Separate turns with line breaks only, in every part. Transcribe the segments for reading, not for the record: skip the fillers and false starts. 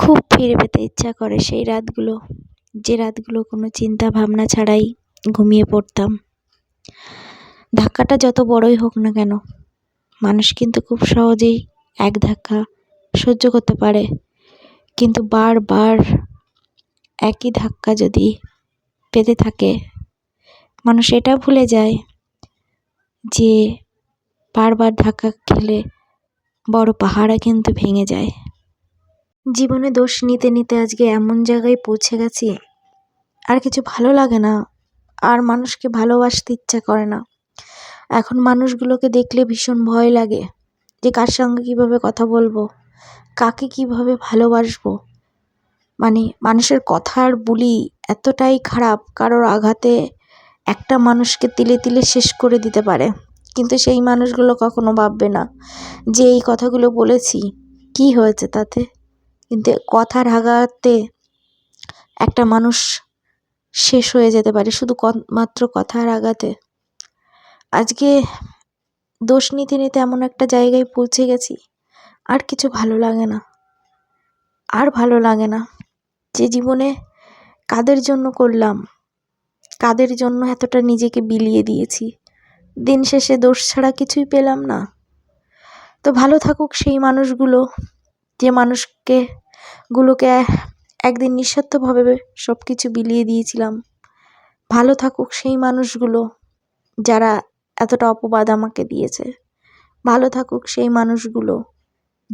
খুব ফিরে পেতে ইচ্ছা করে সেই রাতগুলো, যে রাতগুলো কোনো চিন্তা ভাবনা ছাড়াই ঘুমিয়ে পড়তাম। ধাক্কাটা যত বড়ই হোক না কেন, মানুষ কিন্তু খুব সহজেই এক ধাক্কা সহ্য করতে পারে, কিন্তু বারবার একই ধাক্কা যদি পেতে থাকে, মানুষ এটা ভুলে যায় যে বারবার ধাক্কা খেলে বড় পাহাড়ও কিন্তু ভেঙে যায়। জীবনে দোষ নিতে নিতে আজকে এমন জায়গায় পৌঁছে গেছি, আর কিছু ভালো লাগে না, আর মানুষকে ভালোবাসতে ইচ্ছা করে না। এখন মানুষগুলোকে দেখলে ভীষণ ভয় লাগে যে কার সঙ্গে কীভাবে কথা বলবো, কাকে কীভাবে ভালোবাসবো। মানে মানুষের কথার বুলি এতটাই খারাপ, কারোর আঘাতে একটা মানুষকে তিলে তিলে শেষ করে দিতে পারে, কিন্তু সেই মানুষগুলো কখনো ভাববে না যে এই কথাগুলো বলেছি কি হয়েছে তাতে। কিন্তু কথার আঘাতে একটা মানুষ শেষ হয়ে যেতে পারে শুধু মাত্র কথার আঘাতে। আজকে দোষ নিতে নিতে এমন একটা জায়গায় পৌঁছে গেছি, আর কিছু ভালো লাগে না, আর ভালো লাগে না যে জীবনে কাদের জন্য করলাম, কাদের জন্য এতটা নিজেকে বিলিয়ে দিয়েছি, দিন শেষে দোষ ছাড়া কিছুই পেলাম না। তো ভালো থাকুক সেই মানুষগুলো, যে মানুষগুলোকে একদিন নিঃস্বার্থভাবে সব কিছু বিলিয়ে দিয়েছিলাম। ভালো থাকুক সেই মানুষগুলো যারা এতটা অপবাদ আমাকে দিয়েছে। ভালো থাকুক সেই মানুষগুলো,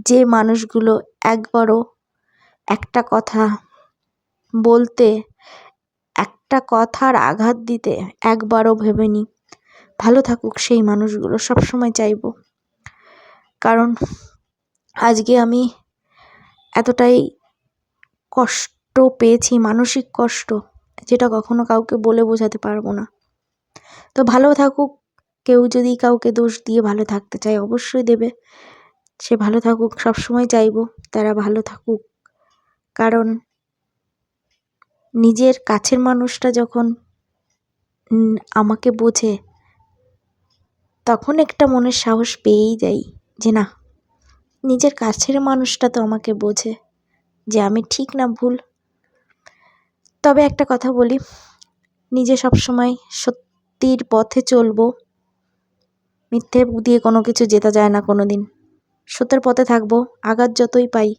যে মানুষগুলো একবারও একটা কথা বলতে, একটা কথার আঘাত দিতে একবারও ভেবেনি। ভালো থাকুক সেই মানুষগুলো, সবসময় চাইবো। কারণ আজকে আমি এতটাই কষ্ট পেয়েছি, মানসিক কষ্ট, যেটা কখনো কাউকে বলে বোঝাতে পারবো না। তো ভালো থাকুক, কেউ যদি কাউকে দোষ দিয়ে ভালো থাকতে চায় অবশ্যই দেবে, সে ভালো থাকুক, সবসময় চাইবো তারা ভালো থাকুক। কারণ নিজের কাছের মানুষটা যখন আমাকে বোঝে, তখন একটা মনের সাহস পেয়েই যাই যে না, নিজের কাছের মানুষটা তো আমাকে বোঝে যে আমি ঠিক না ভুল। তবে একটা কথা বলি, নিজে সবসময় সত্যির পথে চলবো, মিথ্যে দিয়ে কোনো কিছু জেতা যায় না কোনো দিন। সত্যের পথে থাকবো, আঘাত যতই পাই,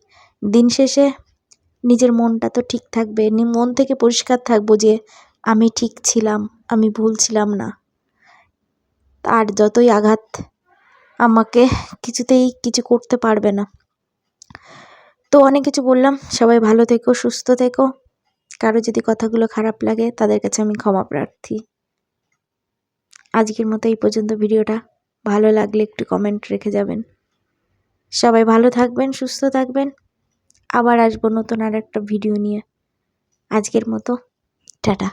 দিন শেষে নিজের মনটা তো ঠিক থাকবে, মন থেকে পরিষ্কার থাকবো যে আমি ঠিক ছিলাম, আমি ভুল ছিলাম না। আর যতই আঘাত আমাকে কিছুতেই কিছু করতে পারবে না। তো অনেক কিছু বললাম, সবাই ভালো থেকো, সুস্থ থেকো। কারো যদি কথাগুলো খারাপ লাগে তাদের কাছে আমি ক্ষমা প্রার্থী। আজকের মতো এই পর্যন্ত ভিডিওটা, ভালো লাগলে একটু কমেন্ট রেখে যাবেন। সবাই ভালো থাকবেন, সুস্থ থাকবেন। আবার আসবো নতুন আর একটা ভিডিও নিয়ে। আজকের মতো টাটা।